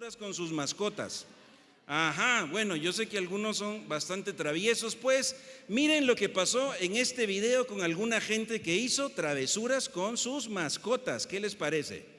travesuras con sus mascotas. Ajá, bueno, yo sé que algunos son bastante traviesos, pues miren lo que pasó en este video con alguna gente que hizo travesuras con sus mascotas. ¿Qué les parece?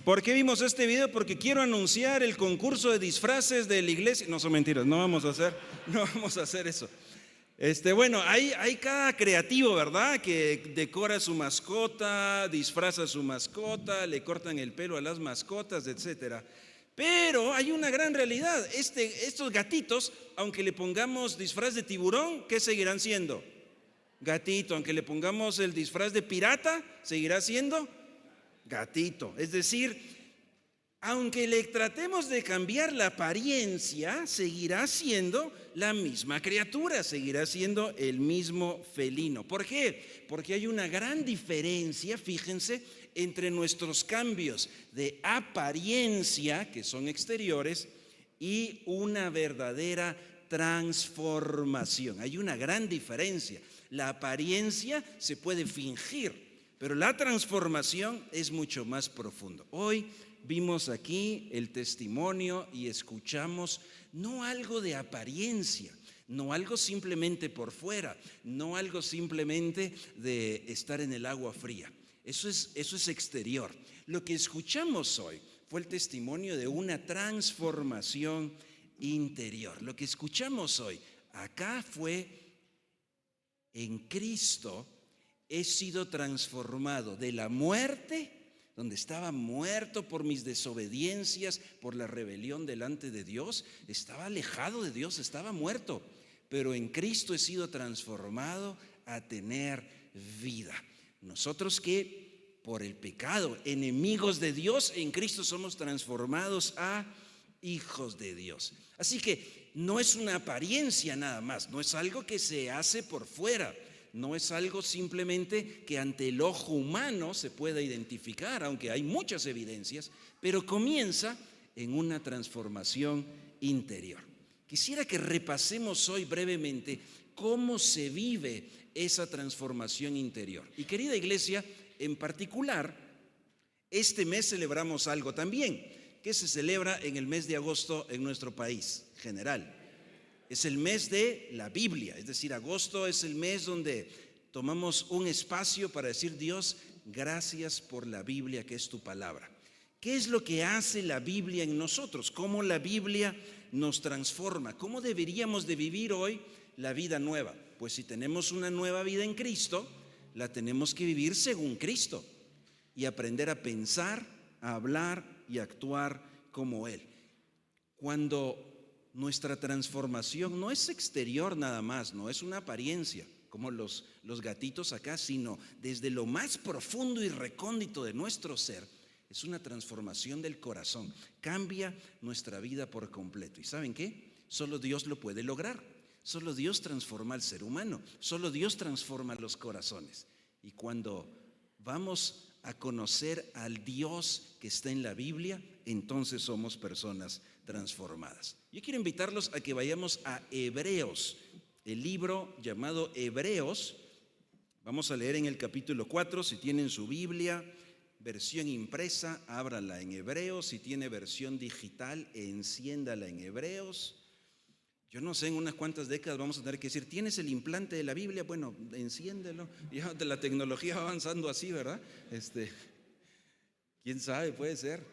¿Por qué vimos este video? Porque quiero anunciar el concurso de disfraces de la iglesia. No son mentiras, no vamos a hacer eso. Bueno, hay cada creativo, ¿verdad? Que decora su mascota, disfraza a su mascota, le cortan el pelo a las mascotas, etcétera. Pero hay una gran realidad. Estos gatitos, aunque le pongamos disfraz de tiburón, ¿qué seguirán siendo? Gatito. Aunque le pongamos el disfraz de pirata, ¿seguirá siendo? Gatito. Es decir, aunque le tratemos de cambiar la apariencia, seguirá siendo la misma criatura, seguirá siendo el mismo felino. ¿Por qué? Porque hay una gran diferencia, fíjense, entre nuestros cambios de apariencia, que son exteriores, y una verdadera transformación. Hay una gran diferencia. La apariencia se puede fingir, pero la transformación es mucho más profundo. Hoy vimos aquí el testimonio y escuchamos no algo de apariencia, no algo simplemente por fuera, no algo simplemente de estar en el agua fría. Eso es exterior. Lo que escuchamos hoy fue el testimonio de una transformación interior. Lo que escuchamos hoy acá fue: en Cristo he sido transformado de la muerte, donde estaba muerto por mis desobediencias, por la rebelión delante de Dios. Estaba alejado de Dios, estaba muerto. Pero en Cristo he sido transformado a tener vida. Nosotros que por el pecado, enemigos de Dios, en Cristo somos transformados a hijos de Dios. Así que no es una apariencia nada más, no es algo que se hace por fuera. No es algo simplemente que ante el ojo humano se pueda identificar, aunque hay muchas evidencias, pero comienza en una transformación interior. Quisiera que repasemos hoy brevemente cómo se vive esa transformación interior. Y querida iglesia, en particular, este mes celebramos algo también, que se celebra en el mes de agosto en nuestro país general. Es el mes de la Biblia, es decir, agosto es el mes donde tomamos un espacio para decir: Dios, gracias por la Biblia, que es tu palabra. ¿Qué es lo que hace la Biblia en nosotros? ¿Cómo la Biblia nos transforma? ¿Cómo deberíamos de vivir hoy la vida nueva? Pues si tenemos una nueva vida en Cristo, la tenemos que vivir según Cristo y aprender a pensar, a hablar y a actuar como Él. Cuando nuestra transformación no es exterior nada más, no es una apariencia como los gatitos acá, sino desde lo más profundo y recóndito de nuestro ser, es una transformación del corazón. Cambia nuestra vida por completo. ¿Y saben qué? Solo Dios lo puede lograr. Solo Dios transforma al ser humano. Solo Dios transforma los corazones. Y cuando vamos a conocer al Dios que está en la Biblia, entonces somos personas transformadas. Yo quiero invitarlos a que vayamos a Hebreos, el libro llamado Hebreos, Vamos a leer en el capítulo 4, si tienen su Biblia, versión impresa, ábrala en Hebreos, si tiene versión digital, enciéndala en Hebreos. Yo no sé, en unas cuantas décadas vamos a tener que decir, ¿tienes el implante de la Biblia? Bueno, enciéndelo. Ya la tecnología va avanzando así, ¿verdad? ¿Quién sabe? Puede ser.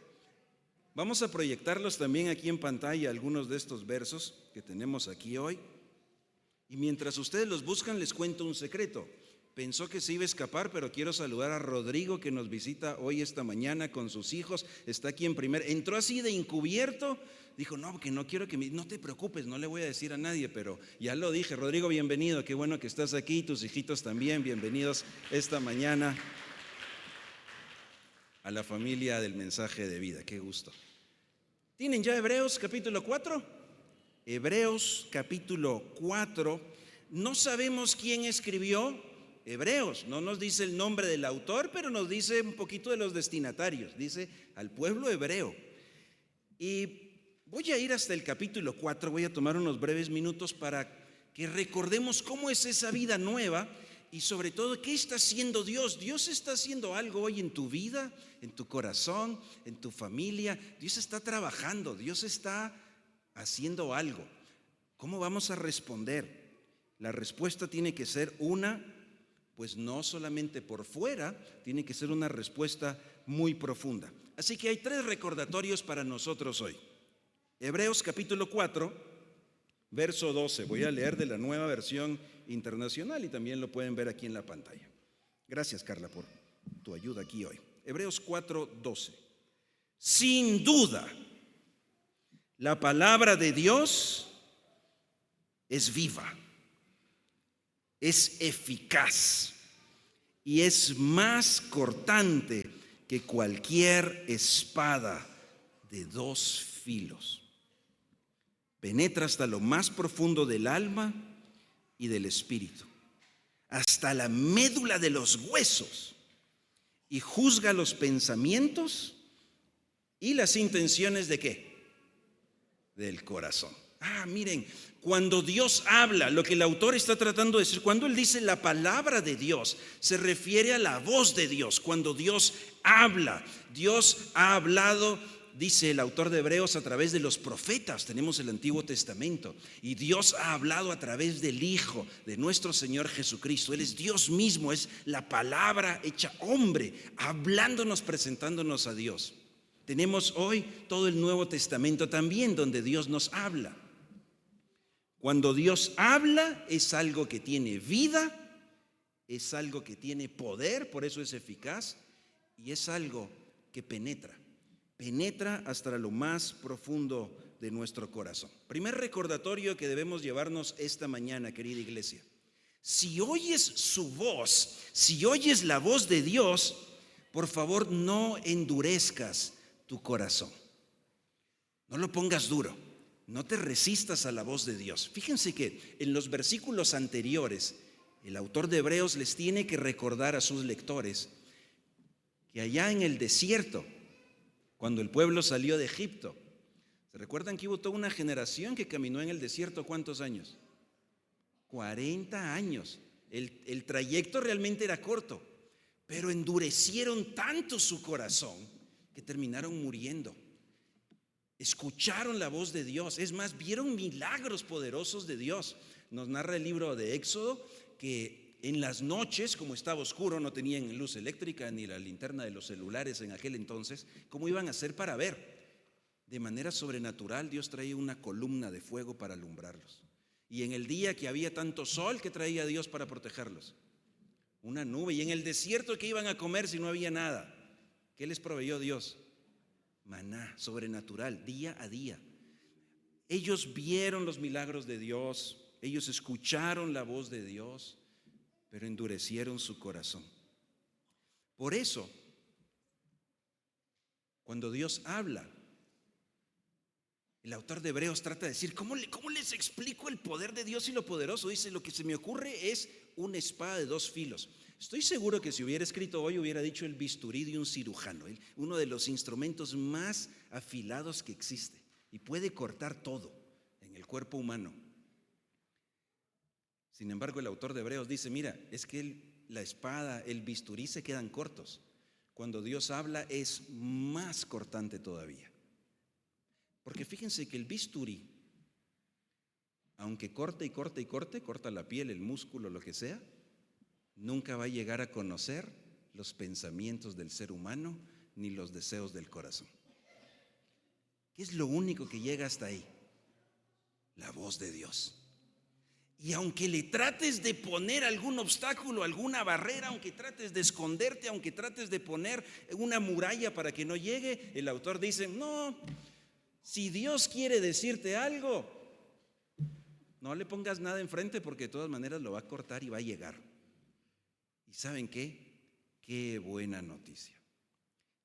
Vamos a proyectarlos también aquí en pantalla, algunos de estos versos que tenemos aquí hoy. Y mientras ustedes los buscan, les cuento un secreto. Pensó que se iba a escapar, pero quiero saludar a Rodrigo, que nos visita hoy esta mañana con sus hijos. Está aquí en entró así de encubierto. Dijo, no, que no quiero no te preocupes, no le voy a decir a nadie, pero ya lo dije. Rodrigo, bienvenido, qué bueno que estás aquí. Tus hijitos también, bienvenidos esta mañana a la familia del Mensaje de Vida. Qué gusto. ¿Tienen ya Hebreos capítulo 4? Hebreos capítulo 4. No sabemos quién escribió Hebreos. No nos dice el nombre del autor, pero nos dice un poquito de los destinatarios. Dice al pueblo hebreo. Y voy a ir hasta el capítulo 4. Voy a tomar unos breves minutos para que recordemos cómo es esa vida nueva y sobre todo qué está haciendo Dios. Dios está haciendo algo hoy en tu vida, en tu corazón, en tu familia. Dios está trabajando, Dios está haciendo algo. ¿Cómo vamos a responder? La respuesta tiene que ser pues no solamente por fuera, tiene que ser una respuesta muy profunda. Así que hay 3 recordatorios para nosotros hoy. Hebreos capítulo 4, verso 12. Voy a leer de la Nueva Versión Internacional y también lo pueden ver aquí en la pantalla. Gracias, Carla, por tu ayuda aquí hoy. Hebreos 4, 12. Sin duda, la palabra de Dios es viva, es eficaz y es más cortante que cualquier espada de 2 filos. Penetra hasta lo más profundo del alma y del espíritu, hasta la médula de los huesos, y juzga los pensamientos y las intenciones ¿de qué? Del corazón. Miren, cuando Dios habla, lo que el autor está tratando de decir, cuando él dice la palabra de Dios, se refiere a la voz de Dios. Cuando Dios habla, Dios ha hablado, dice el autor de Hebreos, a través de los profetas. Tenemos el Antiguo Testamento y Dios ha hablado a través del Hijo de nuestro Señor Jesucristo. Él es Dios mismo, es la palabra hecha hombre, hablándonos, presentándonos a Dios. Tenemos hoy todo el Nuevo Testamento también, donde Dios nos habla. Cuando Dios habla, es algo que tiene vida, es algo que tiene poder, por eso es eficaz, y es algo que penetra hasta lo más profundo de nuestro corazón. Primer recordatorio que debemos llevarnos esta mañana, querida iglesia. Si oyes su voz, si oyes la voz de Dios, por favor no endurezcas tu corazón. No lo pongas duro. No te resistas a la voz de Dios. Fíjense que en los versículos anteriores, el autor de Hebreos les tiene que recordar a sus lectores que allá en el desierto, cuando el pueblo salió de Egipto, ¿se recuerdan que hubo toda una generación que caminó en el desierto? ¿Cuántos años? 40 años. El trayecto realmente era corto, pero endurecieron tanto su corazón que terminaron muriendo. Escucharon la voz de Dios, es más, vieron milagros poderosos de Dios. Nos narra el libro de Éxodo que en las noches, como estaba oscuro, no tenían luz eléctrica ni la linterna de los celulares en aquel entonces, ¿cómo iban a hacer para ver? De manera sobrenatural Dios traía una columna de fuego para alumbrarlos. Y en el día que había tanto sol, ¿qué traía Dios para protegerlos? Una nube. Y en el desierto, ¿qué iban a comer si no había nada? ¿Qué les proveyó Dios? Maná, sobrenatural, día a día. Ellos vieron los milagros de Dios, ellos escucharon la voz de Dios, pero endurecieron su corazón. Por eso, cuando Dios habla, el autor de Hebreos trata de decir, ¿cómo les explico el poder de Dios y lo poderoso? Dice, lo que se me ocurre es una espada de 2 filos. Estoy seguro que si hubiera escrito hoy hubiera dicho el bisturí de un cirujano, uno de los instrumentos más afilados que existe y puede cortar todo en el cuerpo humano. Sin embargo, el autor de Hebreos dice, mira, es que la espada, el bisturí se quedan cortos. Cuando Dios habla es más cortante todavía. Porque fíjense que el bisturí, aunque corte y corte y corte, corta la piel, el músculo, lo que sea, nunca va a llegar a conocer los pensamientos del ser humano ni los deseos del corazón. ¿Qué es lo único que llega hasta ahí? La voz de Dios. Y aunque le trates de poner algún obstáculo, alguna barrera, aunque trates de esconderte, aunque trates de poner una muralla para que no llegue, el autor dice, no, si Dios quiere decirte algo, no le pongas nada enfrente porque de todas maneras lo va a cortar y va a llegar. ¿Y saben qué? Qué buena noticia.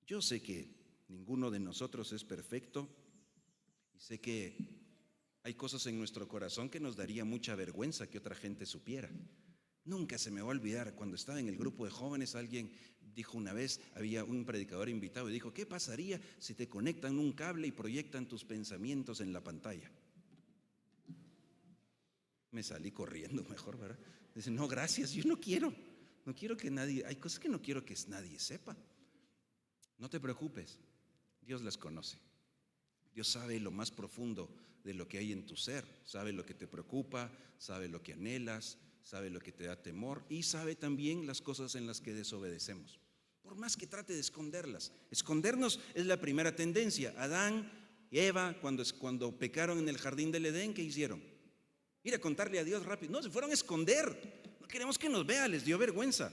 Yo sé que ninguno de nosotros es perfecto y sé que hay cosas en nuestro corazón que nos daría mucha vergüenza que otra gente supiera. Nunca se me va a olvidar, cuando estaba en el grupo de jóvenes, alguien dijo una vez, había un predicador invitado y dijo, ¿qué pasaría si te conectan un cable y proyectan tus pensamientos en la pantalla? Me salí corriendo mejor, ¿verdad? Dice, no, gracias, yo no quiero que nadie, hay cosas que no quiero que nadie sepa. No te preocupes, Dios las conoce. Dios sabe lo más profundo de lo que hay en tu ser, sabe lo que te preocupa, sabe lo que anhelas, sabe lo que te da temor y sabe también las cosas en las que desobedecemos. Por más que trate de esconderlas, escondernos es la primera tendencia. Adán y Eva, cuando pecaron en el jardín del Edén, ¿qué hicieron? Ir a contarle a Dios rápido. No, se fueron a esconder. No queremos que nos vea, les dio vergüenza.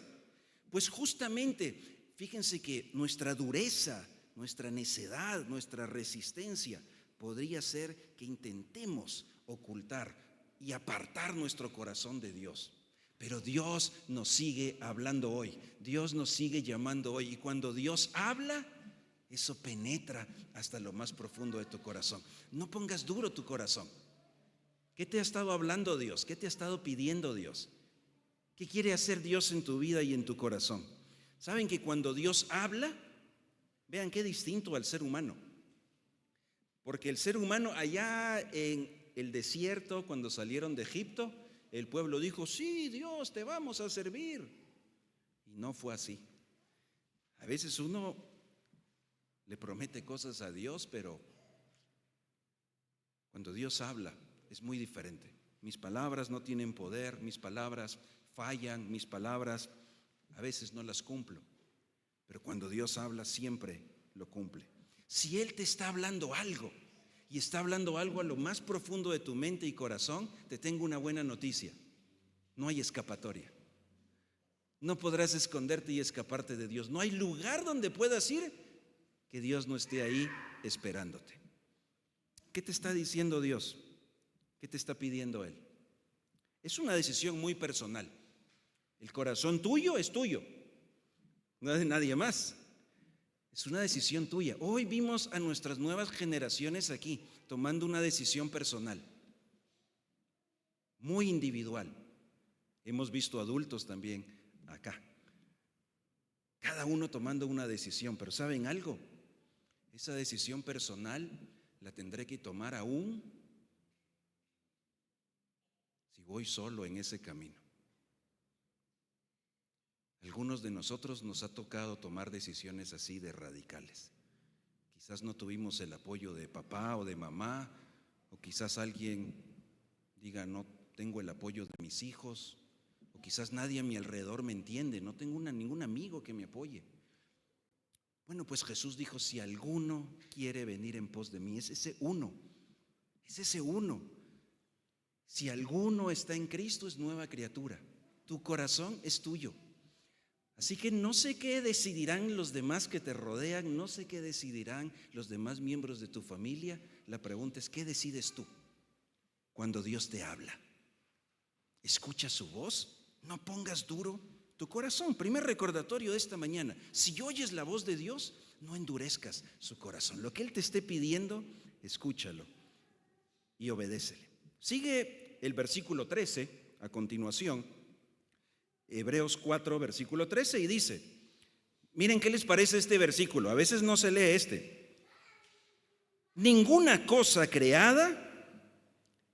Pues justamente, fíjense que nuestra dureza, nuestra necedad, nuestra resistencia podría ser que intentemos ocultar y apartar nuestro corazón de Dios. Pero Dios nos sigue hablando hoy, Dios nos sigue llamando hoy. Y cuando Dios habla, eso penetra hasta lo más profundo de tu corazón. No pongas duro tu corazón. ¿Qué te ha estado hablando Dios? ¿Qué te ha estado pidiendo Dios? ¿Qué quiere hacer Dios en tu vida y en tu corazón? ¿Saben que cuando Dios habla, vean qué distinto al ser humano? Porque el ser humano allá en el desierto, cuando salieron de Egipto, el pueblo dijo, sí, Dios, te vamos a servir. Y no fue así. A veces uno le promete cosas a Dios, pero cuando Dios habla es muy diferente. Mis palabras no tienen poder, mis palabras fallan, mis palabras a veces no las cumplo. Pero cuando Dios habla siempre lo cumple. Si Él te está hablando algo y está hablando algo a lo más profundo de tu mente y corazón, te tengo una buena noticia. No hay escapatoria. No podrás esconderte y escaparte de Dios. No hay lugar donde puedas ir que Dios no esté ahí esperándote. ¿Qué te está diciendo Dios? ¿Qué te está pidiendo Él? Es una decisión muy personal. El corazón tuyo es tuyo, no es de nadie más. Es una decisión tuya. Hoy vimos a nuestras nuevas generaciones aquí tomando una decisión personal, muy individual. Hemos visto adultos también acá, cada uno tomando una decisión. Pero ¿saben algo? Esa decisión personal la tendré que tomar aún si voy solo en ese camino. Algunos de nosotros nos ha tocado tomar decisiones así de radicales. Quizás no tuvimos el apoyo de papá o de mamá, o quizás alguien diga, no tengo el apoyo de mis hijos, o quizás nadie a mi alrededor me entiende, no tengo ningún amigo que me apoye. Bueno, pues Jesús dijo, si alguno quiere venir en pos de mí, es ese uno. Si alguno está en Cristo, es nueva criatura. Tu corazón es tuyo. Así que no sé qué decidirán los demás que te rodean, no sé qué decidirán los demás miembros de tu familia. La pregunta es, ¿qué decides tú cuando Dios te habla? ¿Escucha su voz? No pongas duro tu corazón. Primer recordatorio de esta mañana: si oyes la voz de Dios, no endurezcas su corazón. Lo que Él te esté pidiendo, escúchalo y obedécele. Sigue el versículo 13 a continuación. Hebreos 4, versículo 13, y dice, miren qué les parece este versículo, a veces no se lee este. Ninguna cosa creada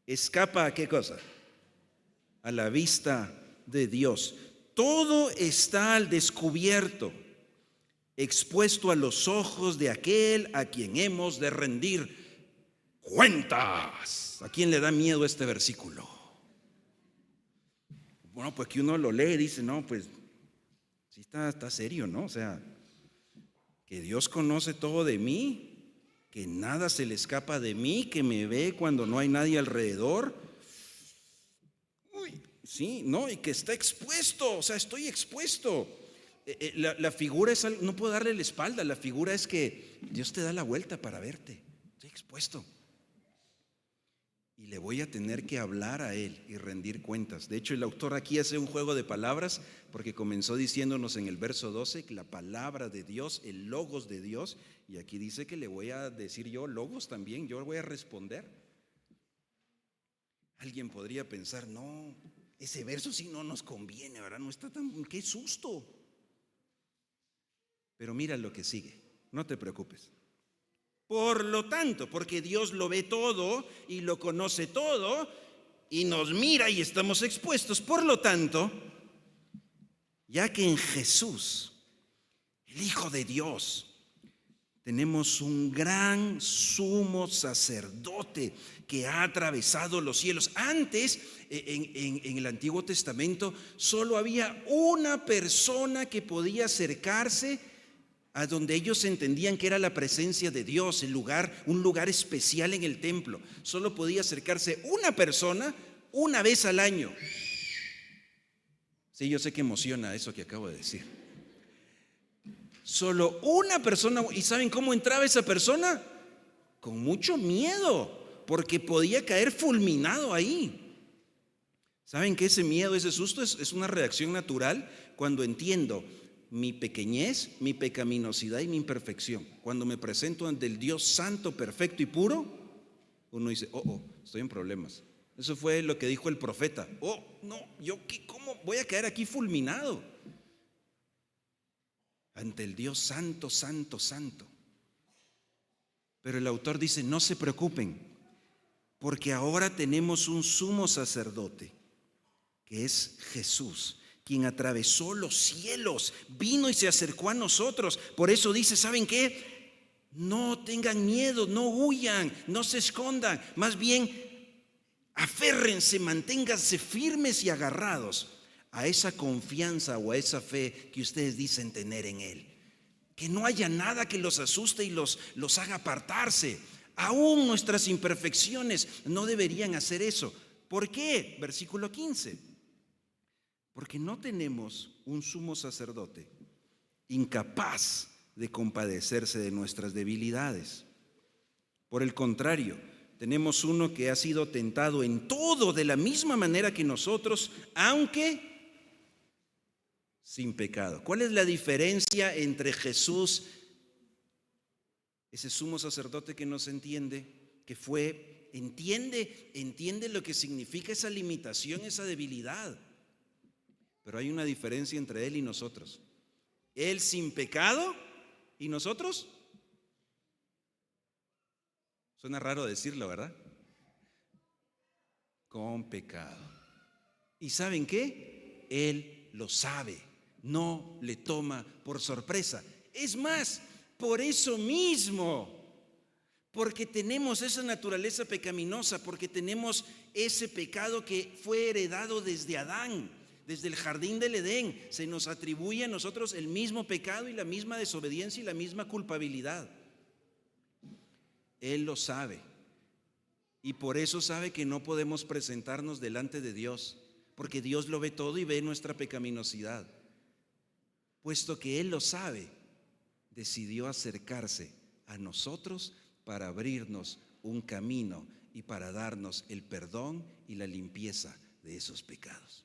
escapa ¿a qué cosa? A la vista de Dios. Todo está al descubierto, expuesto a los ojos de aquel a quien hemos de rendir cuentas. ¿A quién le da miedo este versículo? Bueno, pues que uno lo lee y dice, no, pues sí está serio, ¿no? O sea, que Dios conoce todo de mí, que nada se le escapa de mí, que me ve cuando no hay nadie alrededor. Uy, sí, no, y que está expuesto, o sea, estoy expuesto. La figura es algo, no puedo darle la espalda, la figura es que Dios te da la vuelta para verte, estoy expuesto. Y le voy a tener que hablar a Él y rendir cuentas. De hecho, el autor aquí hace un juego de palabras porque comenzó diciéndonos en el verso 12 que la palabra de Dios, el logos de Dios, y aquí dice que le voy a decir yo logos también, yo voy a responder. Alguien podría pensar, no, ese verso sí no nos conviene, ¿verdad? No está tan, qué susto. Pero mira lo que sigue, no te preocupes. Por lo tanto, porque Dios lo ve todo y lo conoce todo y nos mira y estamos expuestos, por lo tanto, ya que en Jesús, el Hijo de Dios, tenemos un gran sumo sacerdote que ha atravesado los cielos. Antes, en el Antiguo Testamento, solo había una persona que podía acercarse a donde ellos entendían que era la presencia de Dios, el lugar, un lugar especial en el templo. Solo podía acercarse una persona una vez al año. Sí, yo sé que emociona eso que acabo de decir. Solo una persona. ¿Y saben cómo entraba esa persona? Con mucho miedo, porque podía caer fulminado ahí. ¿Saben que ese miedo, ese susto es una reacción natural cuando entiendo mi pequeñez, mi pecaminosidad y mi imperfección? Cuando me presento ante el Dios santo, perfecto y puro, uno dice, estoy en problemas. Eso fue lo que dijo el profeta. No, ¿cómo voy a caer aquí fulminado? Ante el Dios santo, santo, santo. Pero el autor dice, no se preocupen, porque ahora tenemos un sumo sacerdote, que es Jesús, quien atravesó los cielos, vino y se acercó a nosotros. Por eso dice, ¿saben qué? No tengan miedo, no huyan, no se escondan. Más bien, aférrense, manténganse firmes y agarrados a esa confianza o a esa fe que ustedes dicen tener en Él. Que no haya nada que los asuste y los haga apartarse. Aún nuestras imperfecciones no deberían hacer eso. ¿Por qué? Versículo 15. Porque no tenemos un sumo sacerdote incapaz de compadecerse de nuestras debilidades. Por el contrario, tenemos uno que ha sido tentado en todo de la misma manera que nosotros, aunque sin pecado. ¿Cuál es la diferencia entre Jesús, ese sumo sacerdote que nos entiende, que entiende lo que significa esa limitación, esa debilidad? Pero hay una diferencia entre Él y nosotros. Él sin pecado y nosotros. Suena raro decirlo, ¿verdad? Con pecado. ¿Y saben qué? Él lo sabe, no le toma por sorpresa. Es más, por eso mismo, porque tenemos esa naturaleza pecaminosa, porque tenemos ese pecado que fue heredado desde Adán. Desde el jardín del Edén se nos atribuye a nosotros el mismo pecado y la misma desobediencia y la misma culpabilidad. Él lo sabe y por eso sabe que no podemos presentarnos delante de Dios, porque Dios lo ve todo y ve nuestra pecaminosidad. Puesto que Él lo sabe, decidió acercarse a nosotros para abrirnos un camino y para darnos el perdón y la limpieza de esos pecados.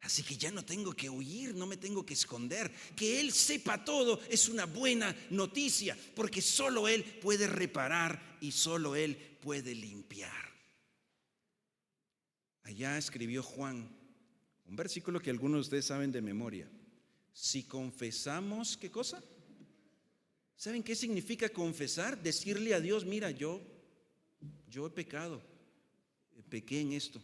Así que ya no tengo que huir, no me tengo que esconder. Que Él sepa todo es una buena noticia, porque solo Él puede reparar y solo Él puede limpiar. Allá escribió Juan, un versículo que algunos de ustedes saben de memoria. Si confesamos, ¿qué cosa? ¿Saben qué significa confesar? Decirle a Dios, mira, yo he pecado, pequé en esto.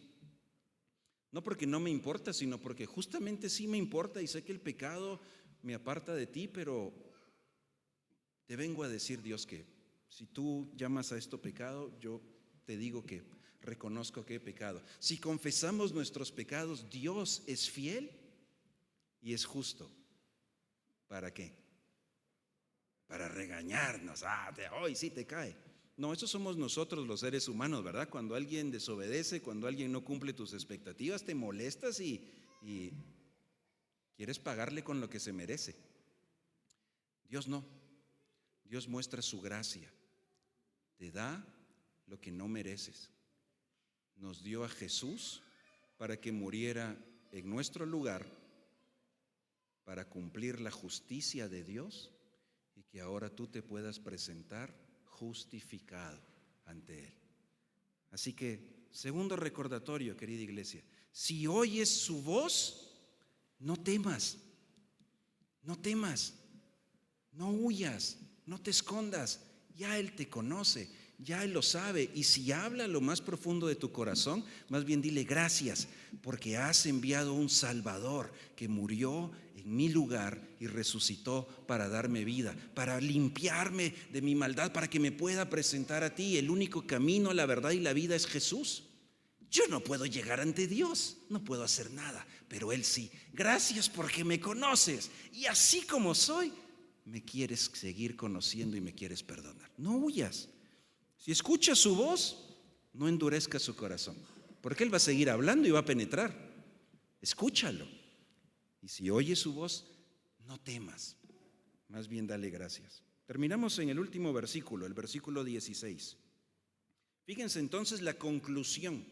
No porque no me importa, sino porque justamente sí me importa y sé que el pecado me aparta de ti, pero te vengo a decir, Dios, que si tú llamas a esto pecado, yo te digo que reconozco que he pecado. Si confesamos nuestros pecados, Dios es fiel y es justo. ¿Para qué? Para regañarnos. Hoy sí te cae. No, eso somos nosotros los seres humanos, ¿verdad? Cuando alguien desobedece, cuando alguien no cumple tus expectativas, te molestas y quieres pagarle con lo que se merece. Dios no. Dios muestra su gracia. Te da lo que no mereces. Nos dio a Jesús para que muriera en nuestro lugar, para cumplir la justicia de Dios y que ahora tú te puedas presentar justificado ante Él. Así que, segundo recordatorio, querida iglesia, si oyes su voz, no temas, no temas, no huyas, no te escondas, ya Él te conoce, ya Él lo sabe, y si habla lo más profundo de tu corazón, más bien dile gracias, porque has enviado un Salvador que murió en mi lugar y resucitó para darme vida, para limpiarme de mi maldad, para que me pueda presentar a ti. El único camino, la verdad y la vida es Jesús. Yo no puedo llegar ante Dios, no puedo hacer nada, pero Él sí. Gracias porque me conoces y así como soy, me quieres seguir conociendo y me quieres perdonar. No huyas. Si escuchas su voz, no endurezcas su corazón, porque Él va a seguir hablando y va a penetrar. Escúchalo. Y si oyes su voz, no temas, más bien dale gracias. Terminamos en el último versículo, el versículo 16. Fíjense entonces la conclusión.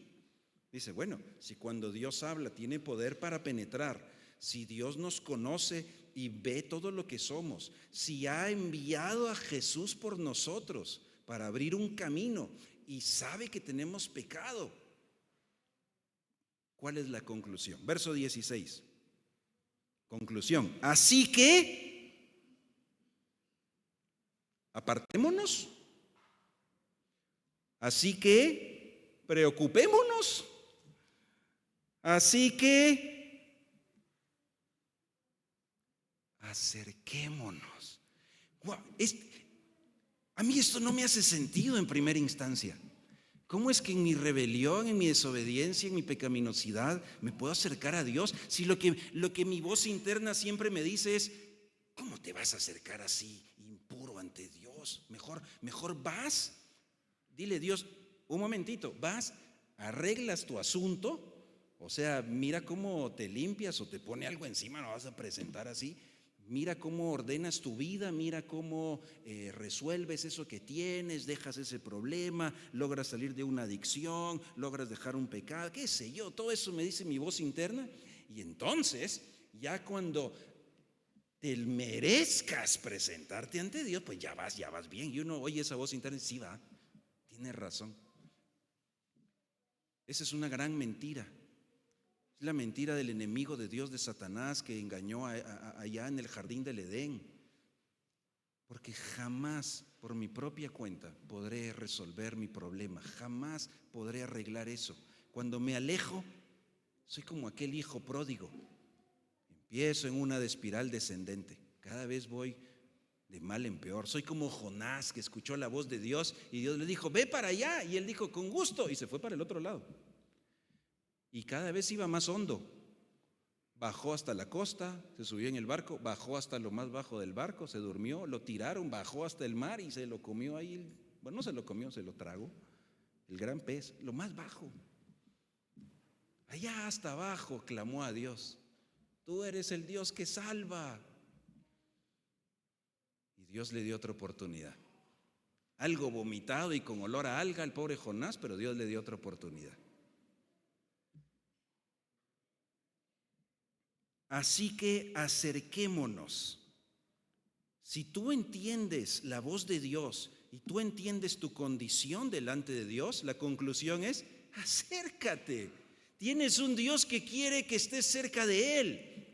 Dice, bueno, si cuando Dios habla tiene poder para penetrar, si Dios nos conoce y ve todo lo que somos, si ha enviado a Jesús por nosotros para abrir un camino y sabe que tenemos pecado, ¿cuál es la conclusión? Verso 16. Conclusión. Así que apartémonos. Así que preocupémonos. Así que acerquémonos. Wow, a mí esto no me hace sentido en primera instancia. ¿Cómo es que en mi rebelión, en mi desobediencia, en mi pecaminosidad me puedo acercar a Dios? Si lo que mi voz interna siempre me dice es, ¿cómo te vas a acercar así impuro ante Dios? Mejor vas, dile Dios, un momentito, vas, arreglas tu asunto, o sea, mira cómo te limpias o te pone algo encima, no vas a presentar así. Mira cómo ordenas tu vida, mira cómo resuelves eso que tienes, dejas ese problema, logras salir de una adicción, logras dejar un pecado, qué sé yo, todo eso me dice mi voz interna. Y entonces, ya cuando te merezcas presentarte ante Dios, pues ya vas bien. Y uno oye esa voz interna y sí va, tienes razón. Esa es una gran mentira. Es la mentira del enemigo de Dios, de Satanás, que engañó allá en el jardín del Edén. Porque jamás, por mi propia cuenta, podré resolver mi problema. Jamás podré arreglar eso. Cuando me alejo, soy como aquel hijo pródigo. Empiezo en una espiral descendente. Cada vez voy de mal en peor. Soy como Jonás, que escuchó la voz de Dios y Dios le dijo, ve para allá. Y él dijo, con gusto. Y se fue para el otro lado. Y cada vez iba más hondo. Bajó hasta la costa, se subió en el barco, bajó hasta lo más bajo del barco, se durmió, lo tiraron, bajó hasta el mar y se lo comió ahí. Bueno, no se lo comió, se lo tragó. El gran pez, lo más bajo. Allá hasta abajo clamó a Dios. Tú eres el Dios que salva. Y Dios le dio otra oportunidad. Algo vomitado y con olor a alga al pobre Jonás, pero Dios le dio otra oportunidad. Así que acerquémonos. Si tú entiendes la voz de Dios y tú entiendes tu condición delante de Dios, la conclusión es, acércate. Tienes un Dios que quiere que estés cerca de Él.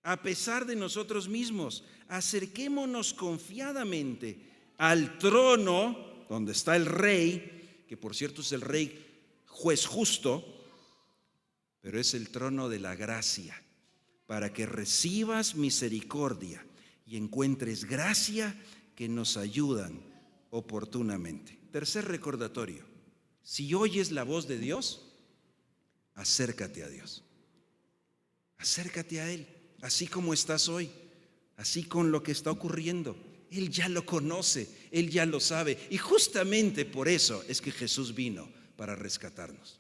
A pesar de nosotros mismos, acerquémonos confiadamente al trono donde está el Rey, que por cierto es el Rey juez justo, pero es el trono de la gracia, para que recibas misericordia y encuentres gracia que nos ayudan oportunamente. Tercer recordatorio: si oyes la voz de Dios, acércate a Dios. Acércate a Él, así como estás hoy, así con lo que está ocurriendo. Él ya lo conoce, Él ya lo sabe. Y justamente por eso es que Jesús vino, para rescatarnos,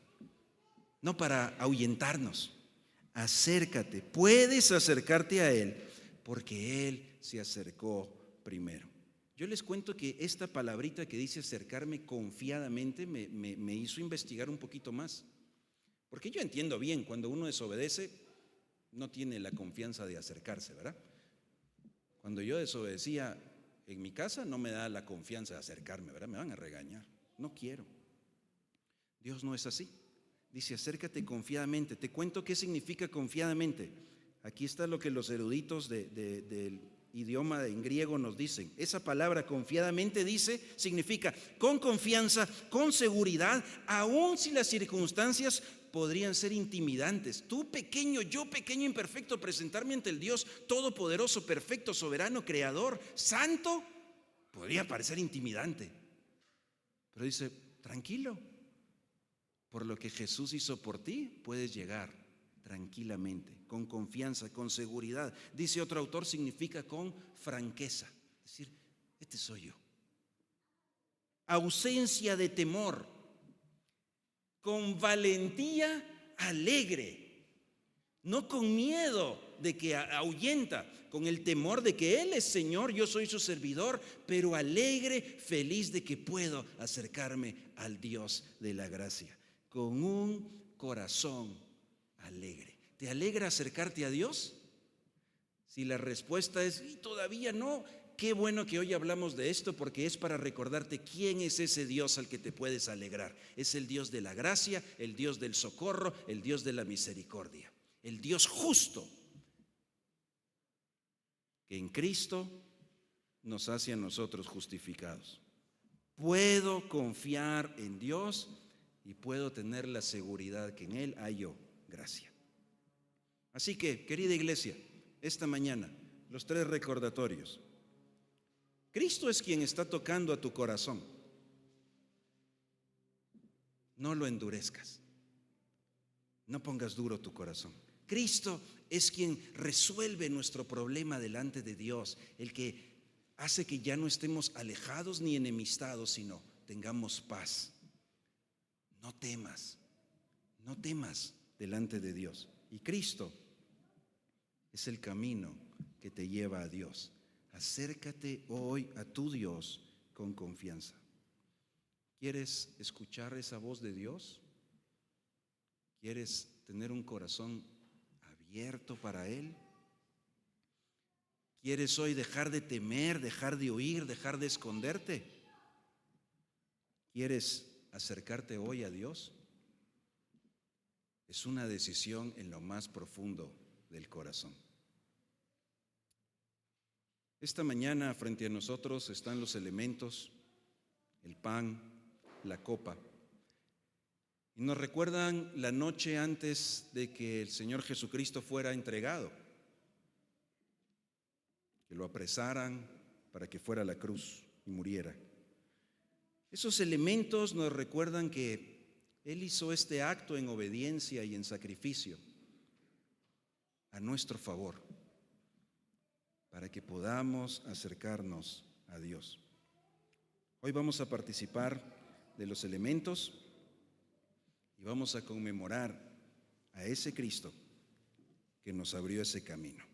no para ahuyentarnos. Acércate, puedes acercarte a Él, porque Él se acercó primero. Yo les cuento que esta palabrita que dice acercarme confiadamente me hizo investigar un poquito más. Porque yo entiendo bien, cuando uno desobedece, no tiene la confianza de acercarse, ¿verdad? Cuando yo desobedecía en mi casa, no me da la confianza de acercarme, ¿verdad? Me van a regañar. No quiero. Dios no es así. Dice, acércate confiadamente. Te cuento qué significa confiadamente. Aquí está lo que los eruditos del idioma en griego nos dicen. Esa palabra confiadamente significa con confianza, con seguridad, aun si las circunstancias podrían ser intimidantes. Tú pequeño, yo pequeño, imperfecto, presentarme ante el Dios todopoderoso, perfecto, soberano, creador, santo, podría parecer intimidante. Pero dice, tranquilo, por lo que Jesús hizo por ti, puedes llegar tranquilamente, con confianza, con seguridad. Dice otro autor, significa con franqueza. Es decir, este soy yo. Ausencia de temor, con valentía alegre, no con miedo de que ahuyenta, con el temor de que Él es Señor, yo soy su servidor, pero alegre, feliz de que puedo acercarme al Dios de la gracia, con un corazón alegre. ¿Te alegra acercarte a Dios? Si la respuesta es "y todavía no", qué bueno que hoy hablamos de esto, porque es para recordarte quién es ese Dios al que te puedes alegrar. Es el Dios de la gracia, el Dios del socorro, el Dios de la misericordia, el Dios justo, que en Cristo nos hace a nosotros justificados. Puedo confiar en Dios y puedo tener la seguridad que en Él hallo gracia. Así que, querida iglesia, esta mañana, los 3 recordatorios. Cristo es quien está tocando a tu corazón. No lo endurezcas. No pongas duro tu corazón. Cristo es quien resuelve nuestro problema delante de Dios, el que hace que ya no estemos alejados ni enemistados, sino tengamos paz. No temas delante de Dios. Y Cristo es el camino que te lleva a Dios. Acércate hoy a tu Dios con confianza. ¿Quieres escuchar esa voz de Dios? ¿Quieres tener un corazón abierto para Él? ¿Quieres hoy dejar de temer, dejar de huir, dejar de esconderte? ¿Quieres acercarte hoy a Dios? Es una decisión en lo más profundo del corazón. Esta mañana frente a nosotros están los elementos, el pan, la copa, y nos recuerdan la noche antes de que el Señor Jesucristo fuera entregado, que lo apresaran para que fuera a la cruz y muriera. Esos elementos nos recuerdan que Él hizo este acto en obediencia y en sacrificio a nuestro favor, para que podamos acercarnos a Dios. Hoy vamos a participar de los elementos y vamos a conmemorar a ese Cristo que nos abrió ese camino.